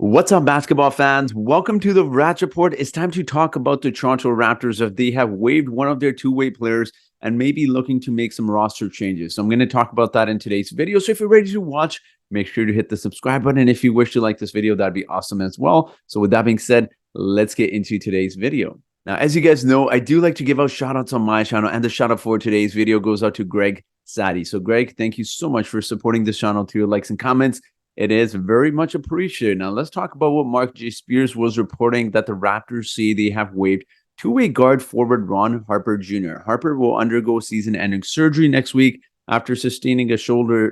What's up, basketball fans? Welcome to the Rats Report. It's time to talk about the Toronto Raptors if they have waived one of their two-way players and maybe looking to make some roster changes. So I'm going to talk about that in today's video. So if you're ready to watch, make sure to hit the subscribe button. If you wish to like this video, that'd be awesome as well. So with that being said, let's get into today's video. Now, as you guys know, I do like to give out shout-outs on my channel, and the shout-out for today's video goes out to Greg Sadie. So Greg, thank you so much for supporting this channel through your likes and comments. It is very much appreciated. Now, let's talk about what Mark J. Spears was reporting that the Raptors say they have waived two-way guard forward Ron Harper Jr. Harper will undergo season-ending surgery next week after sustaining a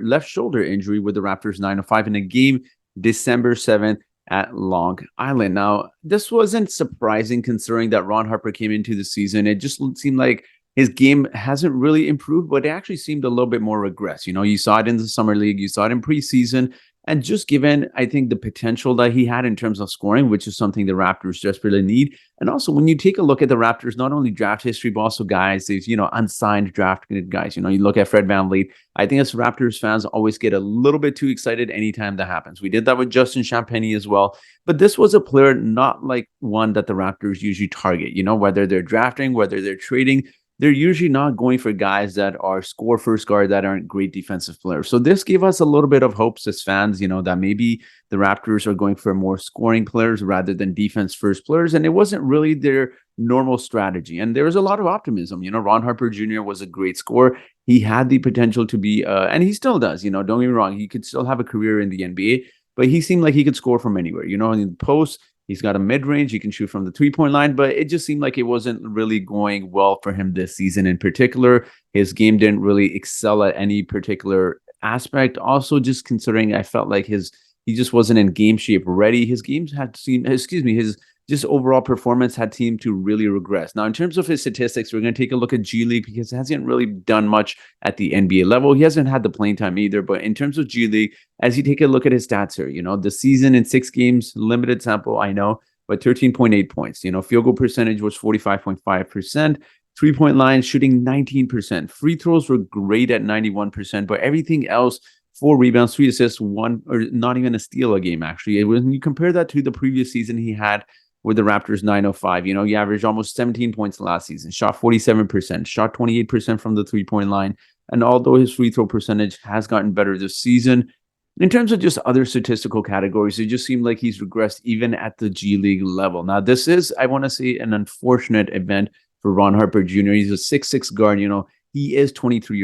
left shoulder injury with the Raptors 9-5 in a game December 7th at Long Island. Now, this wasn't surprising considering that Ron Harper came into the season. It just seemed like his game hasn't really improved, but it actually seemed a little bit more regressed. You know, you saw it in the summer league, you saw it in preseason. And just given, I think, the potential that he had in terms of scoring, which is something the Raptors desperately need. And also, when you take a look at the Raptors, not only draft history, but also guys, these, unsigned drafted guys. You look at Fred VanVleet. I think as Raptors fans always get a little bit too excited anytime that happens. We did that with Justin Champagnie as well. But this was a player not like one that the Raptors usually target. Whether they're drafting, whether they're trading, they're usually not going for guys that are score first guard that aren't great defensive players. So this gave us a little bit of hopes as fans, that maybe the Raptors are going for more scoring players rather than defense first players. And it wasn't really their normal strategy. And there was a lot of optimism. Ron Harper Jr. was a great scorer. He had the potential to be, and he still does, don't get me wrong. He could still have a career in the NBA, but he seemed like he could score from anywhere, in the post. He's got a mid-range. He can shoot from the three-point line, but it just seemed like it wasn't really going well for him this season in particular. His game didn't really excel at any particular aspect. Also, just considering I felt like he just wasn't in game shape ready. His games had seemed, his just overall performance had seemed to really regress. Now, in terms of his statistics, we're going to take a look at G League because he hasn't really done much at the NBA level. He hasn't had the playing time either, but in terms of G League, as you take a look at his stats here, the season in 6 games, limited sample, I know, but 13.8 points. Field goal percentage was 45.5%. Three-point line shooting 19%. Free throws were great at 91%, but everything else, 4 rebounds, 3 assists, 1, or not even a steal a game, actually. When you compare that to the previous season he had with the Raptors 905, he averaged almost 17 points last season, shot 47%, shot 28% from the three-point line. And although his free throw percentage has gotten better this season, in terms of just other statistical categories, it just seemed like he's regressed even at the G League level. Now, this is, I want to say, an unfortunate event for Ron Harper Jr. He's a 6'6" guard, He is 23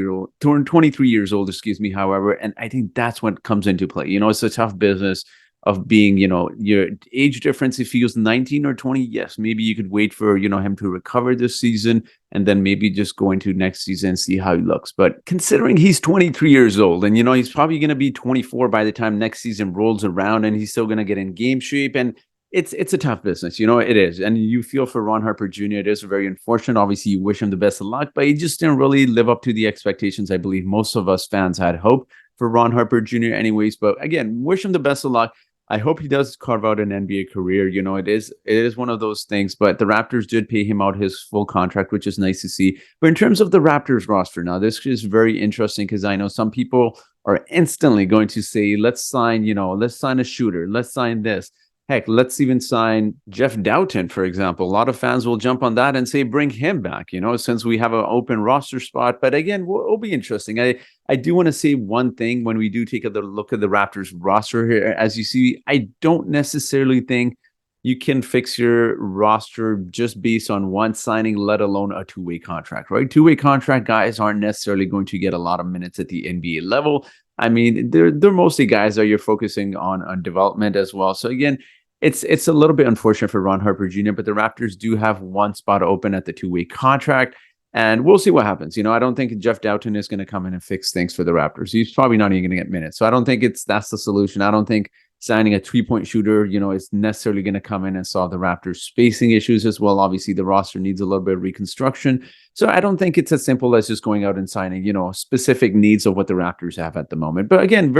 years old, however, and I think that's what comes into play. It's a tough business of being, your age difference. If he was 19 or 20, yes, maybe you could wait for, him to recover this season and then maybe just go into next season and see how he looks. But considering he's 23 years old and, he's probably going to be 24 by the time next season rolls around and he's still going to get in game shape. And it's a tough business, it is. And you feel for Ron Harper Jr., it is very unfortunate. Obviously, you wish him the best of luck, but he just didn't really live up to the expectations I believe most of us fans had hope for Ron Harper Jr. anyways. But again, wish him the best of luck. I hope he does carve out an NBA career. It is one of those things, but the Raptors did pay him out his full contract, which is nice to see. But in terms of the Raptors roster, now this is very interesting because I know some people are instantly going to say, let's sign a shooter. Let's sign this. Heck, let's even sign Jeff Doughton, for example. A lot of fans will jump on that and say, bring him back, since we have an open roster spot. But again, it'll be interesting. I do want to say one thing when we do take a look at the Raptors roster here. As you see, I don't necessarily think you can fix your roster just based on one signing, let alone a two-way contract, right? Two-way contract guys aren't necessarily going to get a lot of minutes at the NBA level. I mean, they're mostly guys that you're focusing on development as well. So again, it's a little bit unfortunate for Ron Harper Jr., but the Raptors do have one spot open at the two-way contract, and we'll see what happens. I don't think Jeff Doughton is going to come in and fix things for the Raptors. He's probably not even going to get minutes. So I don't think that's the solution. I don't think signing a three-point shooter, is necessarily going to come in and solve the Raptors' spacing issues as well. Obviously, the roster needs a little bit of reconstruction. So I don't think it's as simple as just going out and signing, specific needs of what the Raptors have at the moment. But again,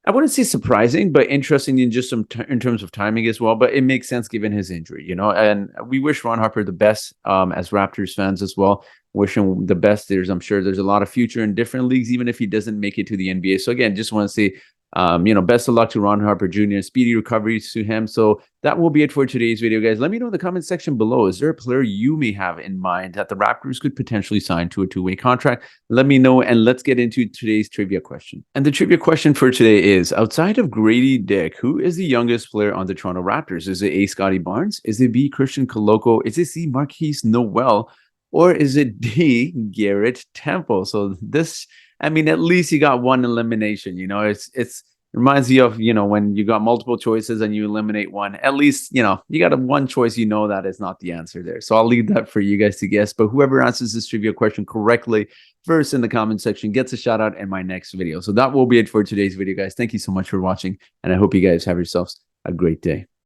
I wouldn't say surprising, but interesting in just in terms of timing as well. But it makes sense given his injury, and we wish Ron Harper the best as Raptors fans as well. Wish him the best. I'm sure there's a lot of future in different leagues, even if he doesn't make it to the NBA. So again, just want to say Best of luck to Ron Harper Jr. Speedy recovery to him. So that will be it for today's video, guys. Let me know in the comment section below. Is there a player you may have in mind that the Raptors could potentially sign to a two-way contract? Let me know, and let's get into today's trivia question. And the trivia question for today is, outside of Grady Dick, who is the youngest player on the Toronto Raptors? Is it A, Scotty Barnes? Is it B, Christian Coloco? Is it C, Marquise Noel? Or is it D, Garrett Temple? So this, I mean, at least you got one elimination. It's reminds you of, when you got multiple choices and you eliminate one. At least, you got one choice, that is not the answer there. So I'll leave that for you guys to guess. But whoever answers this trivia question correctly first in the comment section gets a shout out in my next video. So that will be it for today's video, guys. Thank you so much for watching, and I hope you guys have yourselves a great day.